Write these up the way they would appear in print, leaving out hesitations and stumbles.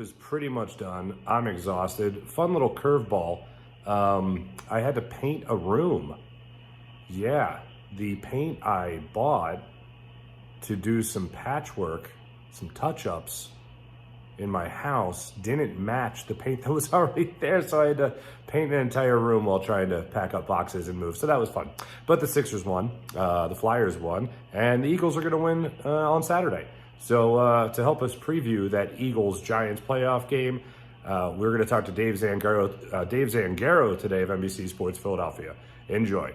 is pretty much done. I'm exhausted. Fun little curveball. I had to paint a room. Yeah, the paint I bought to do some patchwork, some touch-ups in my house didn't match the paint that was already there, so I had to paint an entire room while trying to pack up boxes and move. So that was fun. But the Sixers won, the Flyers won, and the Eagles are going to win on Saturday. So to help us preview that Eagles-Giants playoff game, we're going to talk to Dave Zangaro today of NBC Sports Philadelphia. Enjoy.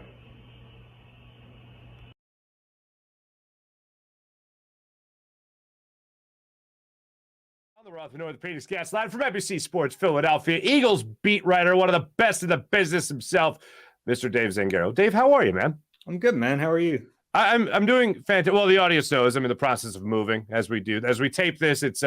On the Roth and Orthopedics Gas Line from NBC Sports Philadelphia, Eagles beat writer, one of the best in the business himself, Mr. Dave Zangaro. Dave, how are you, man? I'm good, man. How are you? I'm doing fantastic. Well, the audience knows I'm in the process of moving as we tape this. It's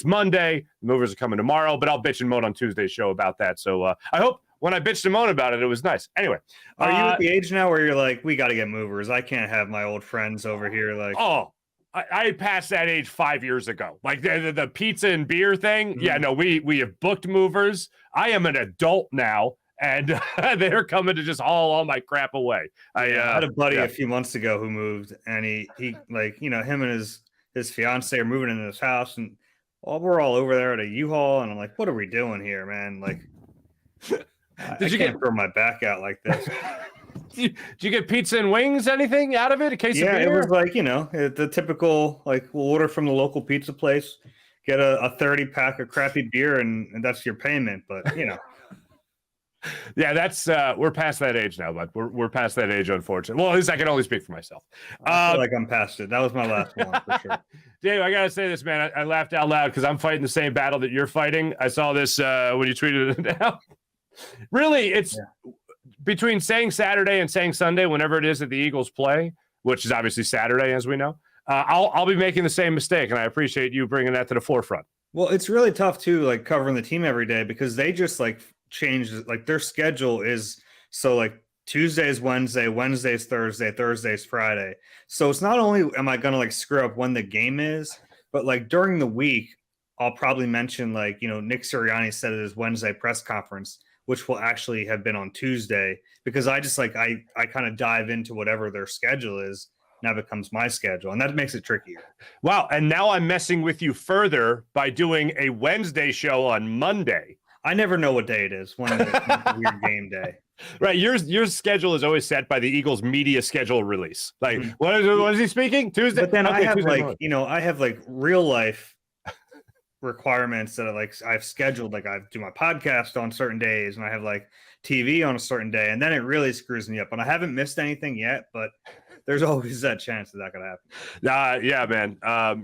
Monday. The movers are coming tomorrow, but I'll bitch and moan on Tuesday's show about that. So I hope when I bitched and moan about it, it was nice. Anyway, are you at the age now where you're like, we got to get movers? I can't have my old friends over here. Like, I had passed that age 5 years ago. Like the pizza and beer thing. Mm-hmm. Yeah, no, we have booked movers. I am an adult now. And they're coming to just haul all my crap away. I had a buddy a few months ago who moved, and he like, you know, him and his fiance are moving into his house, and we're all over there at a U-Haul, and I'm like, what are we doing here, man? Like, I can't throw my back out like this. Did you get pizza and wings? Anything out of it? A case of beer? Yeah, it was like, you know, the typical, like, we'll order from the local pizza place, get a 30-pack of crappy beer, and that's your payment. But, you know. Yeah, that's we're past that age now, but we're past that age, unfortunately. Well, at least I can only speak for myself. I feel like I'm past it. That was my last one for sure. Dave, I gotta say this, man. I laughed out loud because I'm fighting the same battle that you're fighting. I saw this when you tweeted it out. Really, it's between saying Saturday and saying Sunday, whenever it is that the Eagles play, which is obviously Saturday, as we know. I'll be making the same mistake, and I appreciate you bringing that to the forefront. Well, it's really tough too, like covering the team every day because they just like change, like their schedule is so like Tuesday's Wednesday, Wednesday's Thursday, Thursday's Friday. So it's not only am I going to like screw up when the game is, but like during the week, I'll probably mention like, you know, Nick Sirianni said at his Wednesday press conference, which will actually have been on Tuesday because I just like, I kind of dive into whatever their schedule is. Now becomes my schedule, and that makes it trickier. Wow. And now I'm messing with you further by doing a Wednesday show on Monday. I never know what day it is when it's a weird game day. Right. Your schedule is always set by the Eagles media schedule release. Like, what is he speaking? Tuesday? But then I have Tuesday morning. You know, I have like real life requirements that I've scheduled. Like I do my podcast on certain days and I have like TV on a certain day. And then it really screws me up. And I haven't missed anything yet, but there's always that chance that could happen. Yeah, man.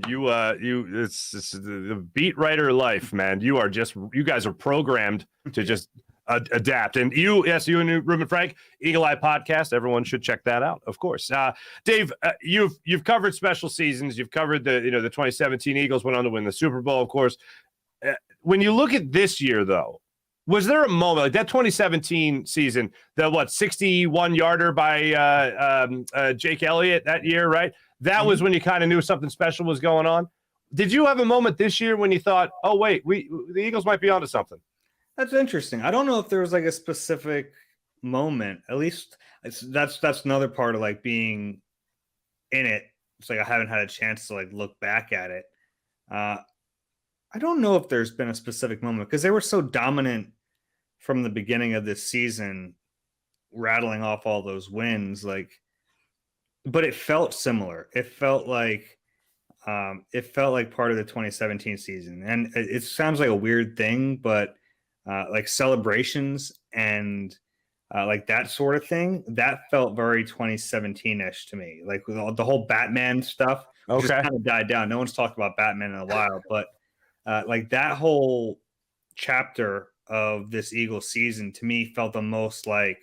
It's the beat writer life, man. You guys are programmed to just adapt. And you and Ruben Frank, Eagle Eye Podcast. Everyone should check that out, of course. Dave, you've covered special seasons. You've covered the 2017 Eagles went on to win the Super Bowl, of course. When you look at this year, though, was there a moment like that 2017 season, the 61-yarder by Jake Elliott that year, right? That was when you kind of knew something special was going on. Did you have a moment this year when you thought, oh, wait, the Eagles might be onto something? That's interesting. I don't know if there was like a specific moment. At least that's another part of like being in it. It's like I haven't had a chance to like look back at it. I don't know if there's been a specific moment because they were so dominant from the beginning of this season, rattling off all those wins. Like, but it felt similar. It felt like part of the 2017 season, and it sounds like a weird thing, but like celebrations and like that sort of thing, that felt very 2017-ish to me. Like with the whole Batman stuff, just kind of died down. No one's talked about Batman in a while, but like that whole chapter of this Eagles season to me felt the most like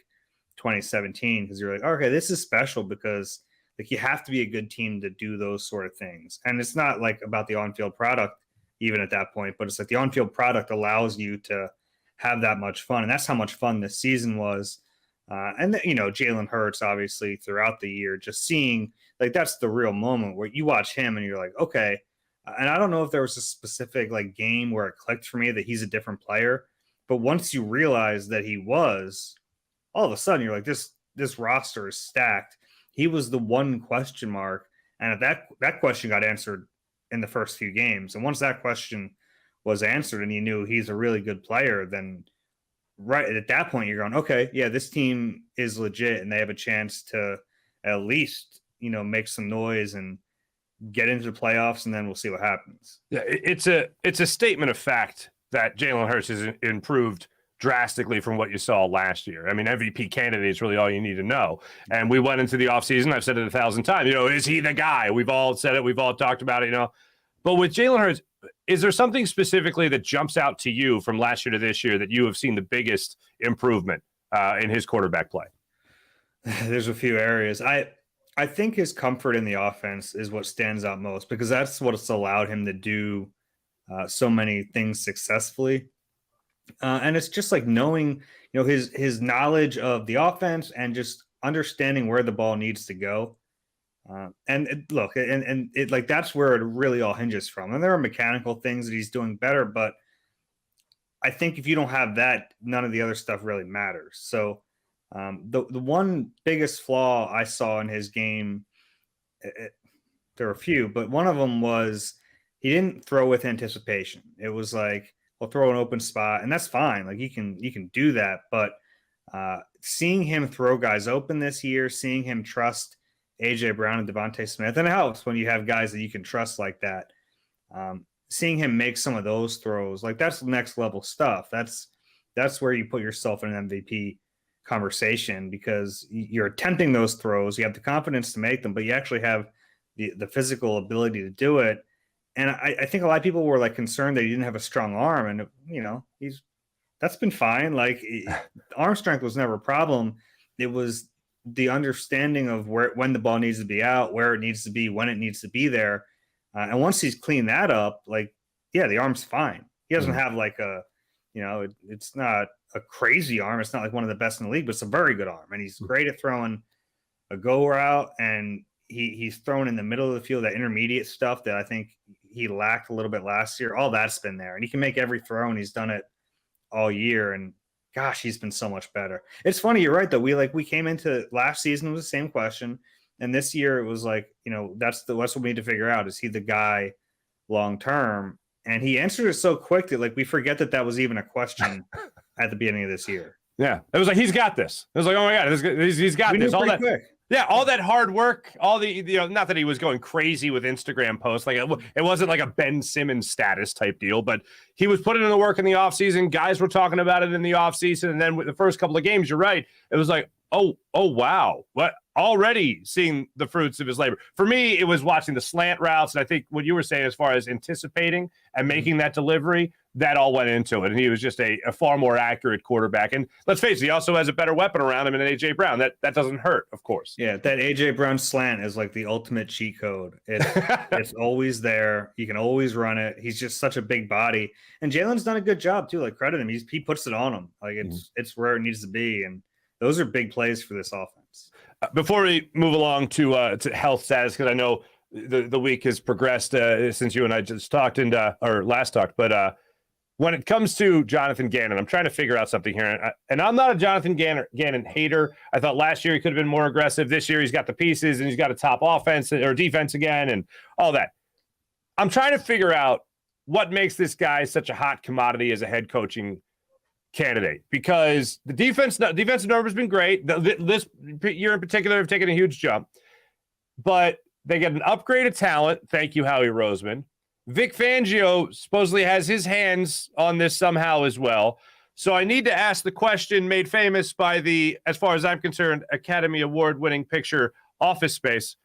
2017 because you're like, okay, this is special because like you have to be a good team to do those sort of things. And it's not like about the on-field product even at that point, but it's like the on-field product allows you to have that much fun. And that's how much fun this season was. And you know, Jalen Hurts obviously throughout the year, just seeing like that's the real moment where you watch him and you're like, okay, And I don't know if there was a specific like game where it clicked for me that he's a different player. But once you realize that he was, all of a sudden you're like, this roster is stacked. He was the one question mark, and that question got answered in the first few games. And once that question was answered, and you knew he's a really good player, then right at that point you're going, okay, yeah, this team is legit, and they have a chance to at least make some noise and get into the playoffs, and then we'll see what happens. Yeah, it's a statement of fact that Jalen Hurts has improved drastically from what you saw last year. I mean, MVP candidate is really all you need to know. And we went into the offseason, I've said it 1,000 times, is he the guy? We've all said it, we've all talked about it, But with Jalen Hurts, is there something specifically that jumps out to you from last year to this year that you have seen the biggest improvement in his quarterback play? There's a few areas. I think his comfort in the offense is what stands out most, because that's what's allowed him to do so many things successfully. And it's just like knowing, his knowledge of the offense and just understanding where the ball needs to go. And that's where it really all hinges from. And there are mechanical things that he's doing better, but I think if you don't have that, none of the other stuff really matters. So the one biggest flaw I saw in his game, there were a few, but one of them was he didn't throw with anticipation. It was like, we'll throw an open spot, and that's fine. Like you can do that, but seeing him throw guys open this year, seeing him trust AJ Brown and Devontae Smith, and it helps when you have guys that you can trust like that. Seeing him make some of those throws, like that's next level stuff. That's where you put yourself in an MVP conversation, because you're attempting those throws. You have the confidence to make them, but you actually have the physical ability to do it. And I think a lot of people were like concerned that he didn't have a strong arm, and that's been fine. Like arm strength was never a problem. It was the understanding of when the ball needs to be out, where it needs to be, when it needs to be there. And once he's cleaned that up, like, yeah, the arm's fine. He doesn't have like it's not a crazy arm. It's not like one of the best in the league, but it's a very good arm. And he's great at throwing a go route, and he's thrown in the middle of the field, that intermediate stuff that I think he lacked a little bit last year. All that's been there, and he can make every throw, and he's done it all year. And gosh, he's been so much better. It's funny, you're right though. We came into last season with the same question, and this year it was like, that's what we need to figure out. Is he the guy long term? And he answered it so quick that like we forget that was even a question at the beginning of this year. Yeah, it was like he's got this. It was like, oh my god, he's got this. All that quick. Yeah, all that hard work, all the not that he was going crazy with Instagram posts, like it wasn't like a Ben Simmons status type deal, but he was putting in the work in the offseason. Guys were talking about it in the offseason, and then with the first couple of games, you're right, it was like, oh wow, what, already seeing the fruits of his labor. For me, it was watching the slant routes, and I think what you were saying as far as anticipating and making that delivery, that all went into it. And he was just a far more accurate quarterback. And let's face it, he also has a better weapon around him than AJ Brown. That doesn't hurt, of course. Yeah, that AJ Brown slant is like the ultimate cheat code. It's always there. You can always run it. He's just such a big body. And Jalen's done a good job too. Like, credit him. He puts it on him. Like it's where it needs to be. And those are big plays for this offense. Before we move along to health status, because I know the week has progressed since you and I just talked or last talked, but when it comes to Jonathan Gannon, I'm trying to figure out something here. And I'm not a Jonathan Gannon hater. I thought last year he could have been more aggressive. This year he's got the pieces, and he's got a top offense or defense again and all that. I'm trying to figure out what makes this guy such a hot commodity as a head coaching candidate, because the defensive number has been great. This year in particular have taken a huge jump, but they get an upgrade of talent. Thank you, Howie Roseman. Vic Fangio supposedly has his hands on this somehow as well. So I need to ask the question made famous by the, as far as I'm concerned, Academy Award-winning picture Office Space.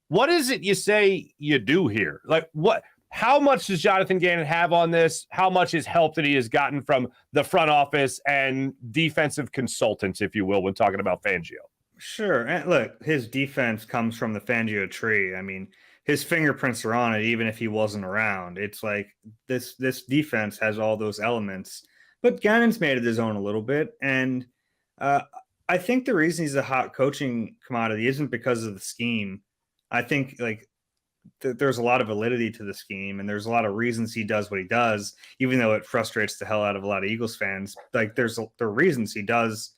What is it you say you do here? Like, what? How much does Jonathan Gannon have on this? How much is help that he has gotten from the front office and defensive consultants, if you will, when talking about Fangio? Sure. And look, his defense comes from the Fangio tree. I mean, his fingerprints are on it, even if he wasn't around. It's like this defense has all those elements, but Gannon's made it his own a little bit. And I think the reason he's a hot coaching commodity isn't because of the scheme. I think like there's a lot of validity to the scheme, and there's a lot of reasons he does what he does, even though it frustrates the hell out of a lot of Eagles fans. Like there are reasons he does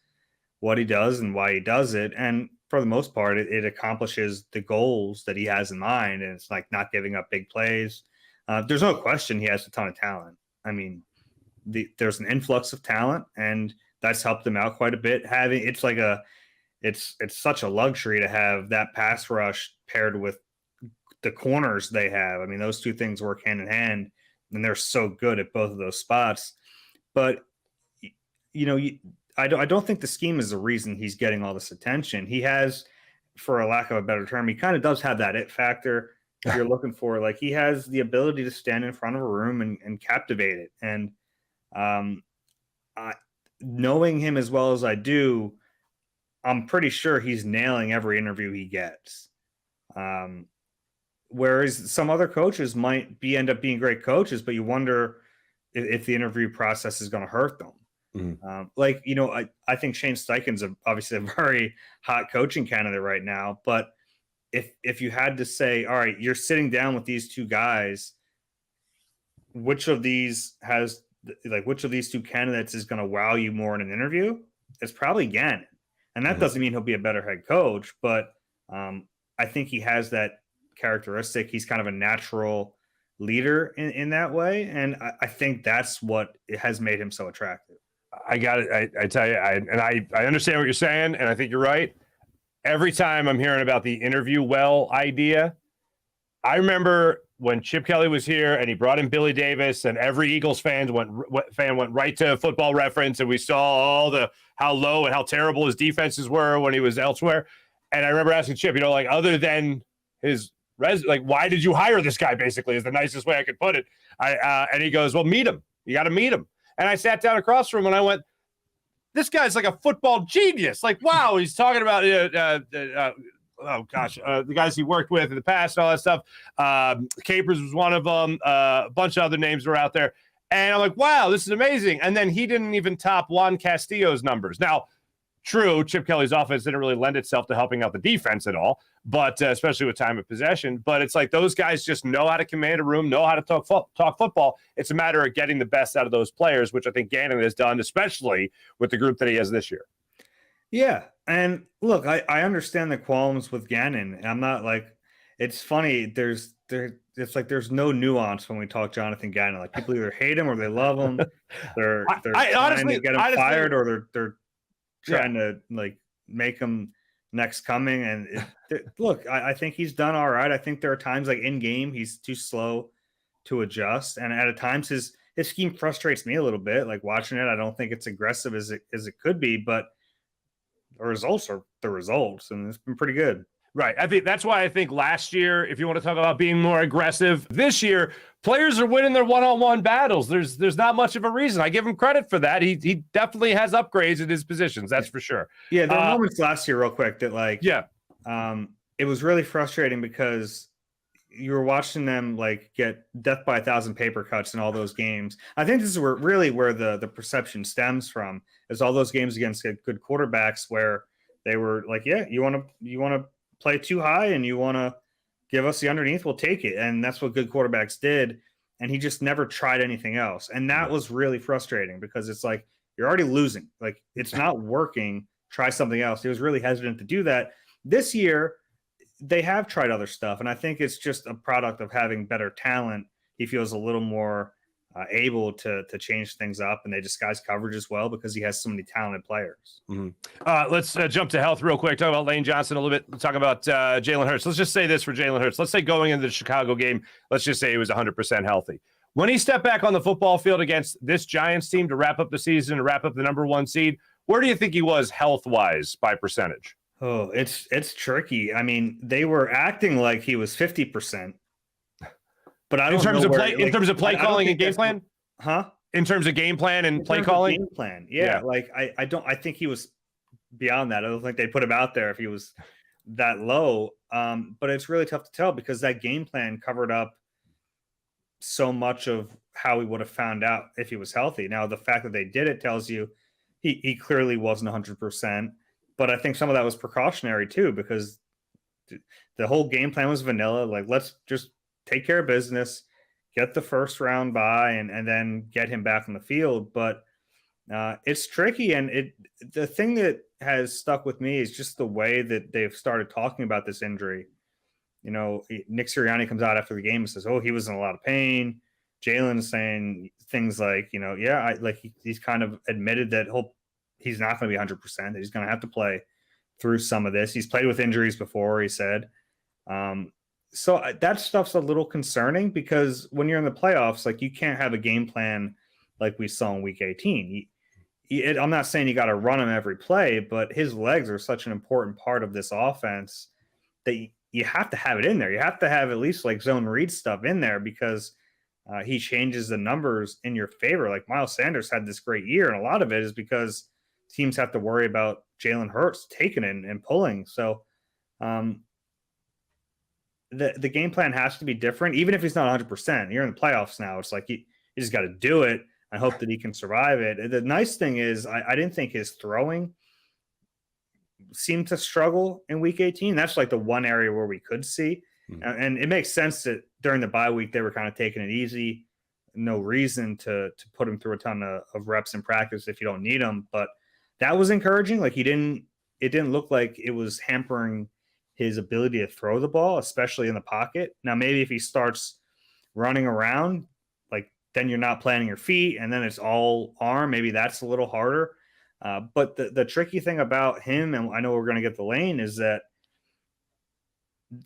what he does and why he does it, and for the most part, it accomplishes the goals that he has in mind, and it's like not giving up big plays. There's no question he has a ton of talent. I mean, there's an influx of talent, and that's helped him out quite a bit. It's such a luxury to have that pass rush paired with the corners they have. I mean, those two things work hand in hand, and they're so good at both of those spots. But I don't think the scheme is the reason he's getting all this attention. He has, for a lack of a better term, he kind of does have that it factor you're looking for. Like he has the ability to stand in front of a room and captivate it. And knowing him as well as I do, I'm pretty sure he's nailing every interview he gets. Whereas some other coaches might end up being great coaches, but you wonder if the interview process is going to hurt them. Mm-hmm. I think Shane Steichen's obviously a very hot coaching candidate right now, but if you had to say, all right, you're sitting down with these two guys, which of these two candidates is going to wow you more in an interview? It's probably Gannon. And that doesn't mean he'll be a better head coach, but I think he has that characteristic. He's kind of a natural leader in that way. And I think that's what has made him so attractive. I got it. I tell you, I understand what you're saying, and I think you're right. Every time I'm hearing about the interview well idea, I remember when Chip Kelly was here and he brought in Billy Davis, and every Eagles fan went right to Football Reference, and we saw how low and how terrible his defenses were when he was elsewhere. And I remember asking Chip, other than his why did you hire this guy? Basically, is the nicest way I could put it. And he goes, well, meet him. You got to meet him. And I sat down across from him and I went, this guy's like a football genius. Like, wow, he's talking about the guys he worked with in the past and all that stuff. Capers was one of them. A bunch of other names were out there. And I'm like, wow, this is amazing. And then he didn't even top Juan Castillo's numbers. Now, true, Chip Kelly's offense didn't really lend itself to helping out the defense at all, but especially with time of possession. But it's like those guys just know how to command a room, know how to talk football. It's a matter of getting the best out of those players, which I think Gannon has done, especially with the group that he has this year. Yeah, and look, I understand the qualms with Gannon. I'm not like, it's funny. It's like there's no nuance when we talk Jonathan Gannon. Like people either hate him or they love him. They're trying to get him fired, or they're trying to like make him next coming. And look, I think he's done all right. I think there are times like in game he's too slow to adjust, and at times his scheme frustrates me a little bit. Like watching it, I don't think it's aggressive as it could be, but the results are the results, and it's been pretty good. Right. I think that's why I think last year, if you want to talk about being more aggressive, this year, players are winning their one-on-one battles. There's not much of a reason. I give him credit for that. He definitely has upgrades in his positions. That's for sure. Yeah. There were moments last year real quick that it was really frustrating because you were watching them like get death by 1,000 paper cuts in all those games. I think this is where the perception stems from, is all those games against good quarterbacks where they were like, yeah, you want to play too high and you want to give us the underneath, we'll take it. And that's what good quarterbacks did. And he just never tried anything else. And that was really frustrating because it's like, you're already losing. Like it's not working. Try something else. He was really hesitant to do that. This year, they have tried other stuff. And I think it's just a product of having better talent. He feels a little more able to change things up, and they disguise coverage as well because he has so many talented players. Mm-hmm. Let's jump to health real quick. Talk about Lane Johnson a little bit. Talk about Jalen Hurts. Let's just say this for Jalen Hurts. Let's say going into the Chicago game, let's just say he was 100% healthy. When he stepped back on the football field against this Giants team to wrap up the season, to wrap up the number one seed, where do you think he was health-wise by percentage? Oh, it's tricky. I mean, they were acting like he was 50%. But I don't in terms of play calling and game plan? In terms of game plan and play calling? Game plan. Yeah. Like I think he was beyond that. I don't think they put him out there if he was that low. But it's really tough to tell because that game plan covered up so much of how we would have found out if he was healthy. Now, the fact that they did it tells you he clearly wasn't 100%. But I think some of that was precautionary too, because The whole game plan was vanilla. Like, let's just take care of business, get the first round bye, and then get him back on the field. But it's tricky, and the thing that has stuck with me is just the way that they've started talking about this injury. You know, Nick Sirianni comes out after the game and says, "Oh, he was in a lot of pain." Jalen's saying things like, you know, yeah, he's kind of admitted that he's not going to be 100%. That he's going to have to play through some of this. He's played with injuries before, he said. So that stuff's a little concerning because when you're in the playoffs, like, you can't have a game plan like we saw in Week 18. I'm not saying you got to run him every play, but his legs are such an important part of this offense that you have to have it in there. You have to have at least like zone read stuff in there because he changes the numbers in your favor. Like Miles Sanders had this great year, and a lot of it is because teams have to worry about Jalen Hurts taking it and pulling. So the game plan has to be different, even if he's not 100%. You're in the playoffs now. It's like you just got to do it. I hope that he can survive it. The nice thing is I didn't think his throwing seemed to struggle in Week 18. That's like the one area where we could see. And it makes sense that during the bye week, they were kind of taking it easy. No reason to put him through a ton of reps in practice if you don't need them. But that was encouraging. Like, it didn't look like it was hampering his ability to throw the ball, especially in the pocket. Now, maybe if he starts running around, like, then you're not planting your feet and then it's all arm. Maybe that's a little harder. But the tricky thing about him, and I know we're going to get the lane, is that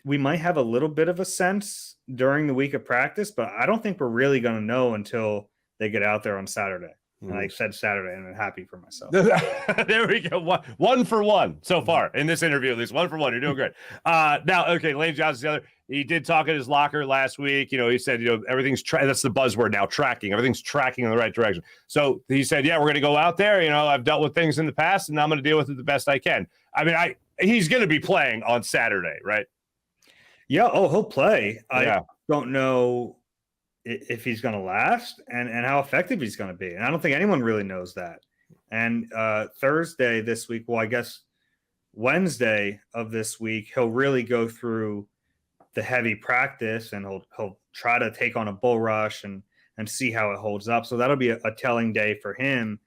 we might have a little bit of a sense during the week of practice, but I don't think we're really going to know until they get out there on Saturday. And I said Saturday, and I'm happy for myself. There we go. One for one so far in this interview, at least 1 for 1. You're doing great. Now, okay, Lane Johnson's the other. He did talk in his locker last week. You know, he said, you know, everything's that's the buzzword now, tracking. Everything's tracking in the right direction. So he said, yeah, we're going to go out there. You know, I've dealt with things in the past, and I'm going to deal with it the best I can. I mean, he's going to be playing on Saturday, right? Yeah. Oh, he'll play. I don't know if he's going to last and how effective he's going to be. And I don't think anyone really knows that. And Thursday this week, well, I guess Wednesday of this week, he'll really go through the heavy practice and he'll try to take on a bull rush and see how it holds up. So that'll be a telling day for him.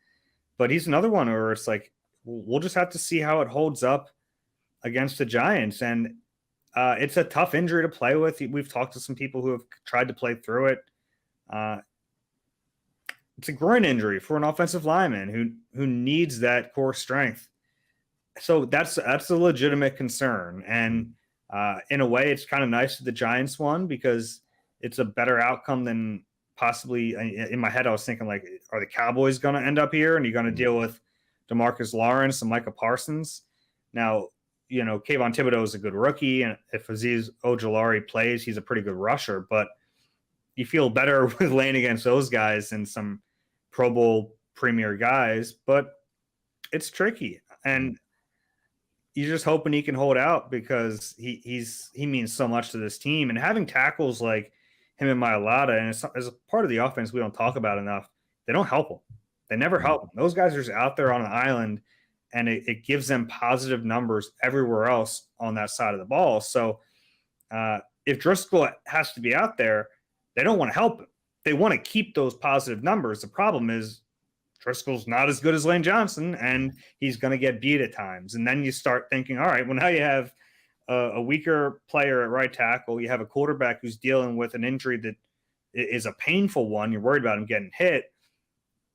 But he's another one where it's like, we'll just have to see how it holds up against the Giants. And it's a tough injury to play with. We've talked to some people who have tried to play through it. It's a groin injury for an offensive lineman who needs that core strength. So that's a legitimate concern. And in a way, it's kind of nice that the Giants won because it's a better outcome than possibly. In my head, I was thinking, like, are the Cowboys going to end up here? And you're going to deal with DeMarcus Lawrence and Micah Parsons. Now, you know, Kayvon Thibodeau is a good rookie, and if Azeez Ojulari plays, he's a pretty good rusher. But you feel better with laying against those guys than some Pro Bowl premier guys. But it's tricky, and you're just hoping he can hold out because he means so much to this team. And having tackles like him and Mailata, and as a part of the offense we don't talk about enough, they don't help him. They never help him. Those guys are just out there on an island, and it gives them positive numbers everywhere else on that side of the ball. So if Driscoll has to be out there, they don't want to help him. They want to keep those positive numbers. The problem is Driscoll's not as good as Lane Johnson, and he's going to get beat at times. And then you start thinking, all right, well, now you have a weaker player at right tackle. You have a quarterback who's dealing with an injury that is a painful one. You're worried about him getting hit.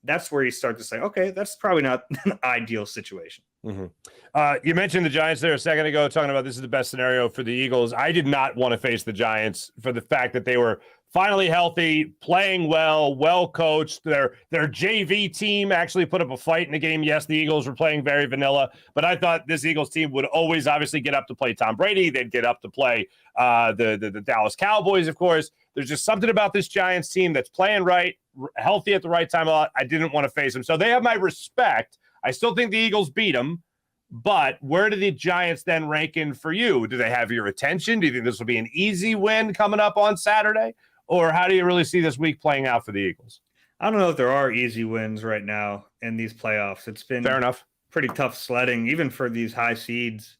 That's where you start to say, okay, that's probably not an ideal situation. Mm-hmm. You mentioned the Giants there a second ago, talking about this is the best scenario for the Eagles. I did not want to face the Giants for the fact that they were finally healthy, playing well coached. Their JV team actually put up a fight in the game. Yes, the Eagles were playing very vanilla, but I thought this Eagles team would always obviously get up to play Tom Brady. They'd get up to play the Dallas Cowboys, of course. There's just something about this Giants team that's playing right, healthy at the right time. I didn't want to face them. So they have my respect. I still think the Eagles beat them, but where do the Giants then rank in for you? Do they have your attention? Do you think this will be an easy win coming up on Saturday? Or how do you really see this week playing out for the Eagles? I don't know if there are easy wins right now in these playoffs. It's been fair enough, pretty tough sledding, even for these high seeds.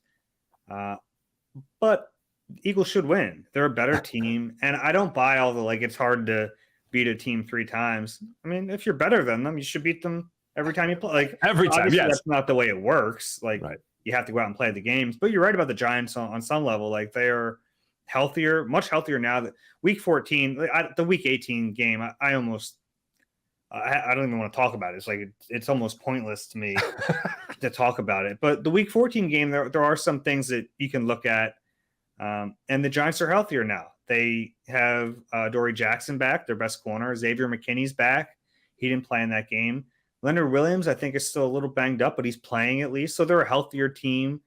But Eagles should win. They're a better team, and I don't buy all the like it's hard to beat a team 3 times. I mean, if you're better than them, you should beat them every time you play. Like Every time, obviously yes. That's not the way it works. Like Right. you have to go out and play the games. But you're right about the Giants on some level. Like they are healthier, much healthier now. That week 14, the week 18 game, I almost I don't even want to talk about it. It's like it's almost pointless to me to talk about it. But the week 14 game, there are some things that you can look at. And the Giants are healthier now. They have Dory Jackson back, their best corner. Xavier McKinney's back. He didn't play in that game. Leonard Williams, I think, is still a little banged up, but he's playing at least. So they're a healthier team.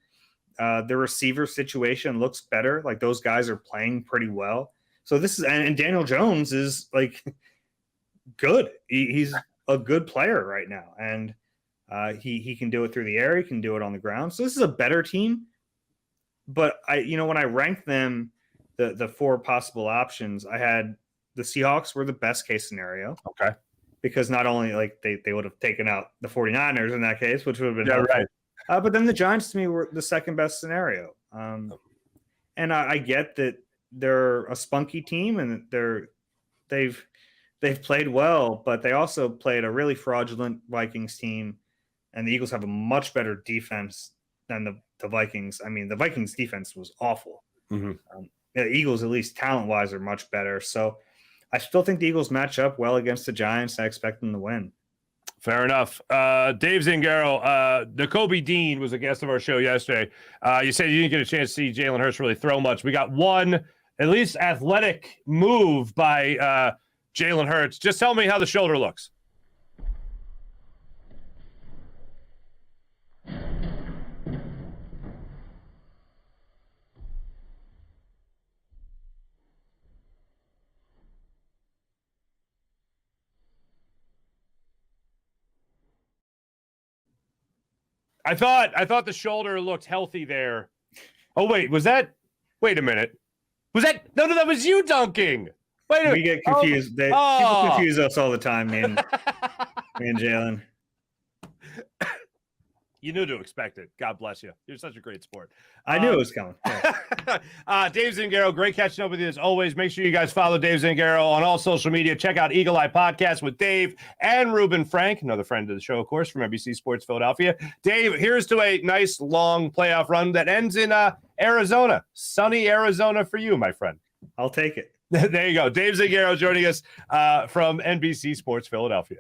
The receiver situation looks better. Like those guys are playing pretty well. So this is, and Daniel Jones is like good. He's a good player right now. And he can do it through the air. He can do it on the ground. So this is a better team. But when I ranked them, the 4 possible options, I had the Seahawks were the best case scenario. Okay. Because not only like they would have taken out the 49ers in that case, which would have been helpful. Right. But then the Giants to me were the second best scenario. And I get that they're a spunky team and they've played well, but they also played a really fraudulent Vikings team, and the Eagles have a much better defense than the Vikings. I mean, the Vikings defense was awful. Mm-hmm. The Eagles, at least talent-wise, are much better. So I still think the Eagles match up well against the Giants. I expect them to win. Fair enough. Dave Zangaro, Nakobe Dean was a guest of our show yesterday. You said you didn't get a chance to see Jalen Hurts really throw much. We got one, at least athletic move by Jalen Hurts. Just tell me how the shoulder looks. I thought the shoulder looked healthy there. Oh, wait, wait a minute. No, that was you dunking. Wait a minute. We get confused. People confuse us all the time, man. Me and Jalen. You knew to expect it. God bless you. You're such a great sport. I knew it was coming. Yeah. Dave Zangaro, great catching up with you as always. Make sure you guys follow Dave Zangaro on all social media. Check out Eagle Eye Podcast with Dave and Ruben Frank, another friend of the show, of course, from NBC Sports Philadelphia. Dave, here's to a nice, long playoff run that ends in Arizona. Sunny Arizona for you, my friend. I'll take it. There you go. Dave Zangaro joining us from NBC Sports Philadelphia.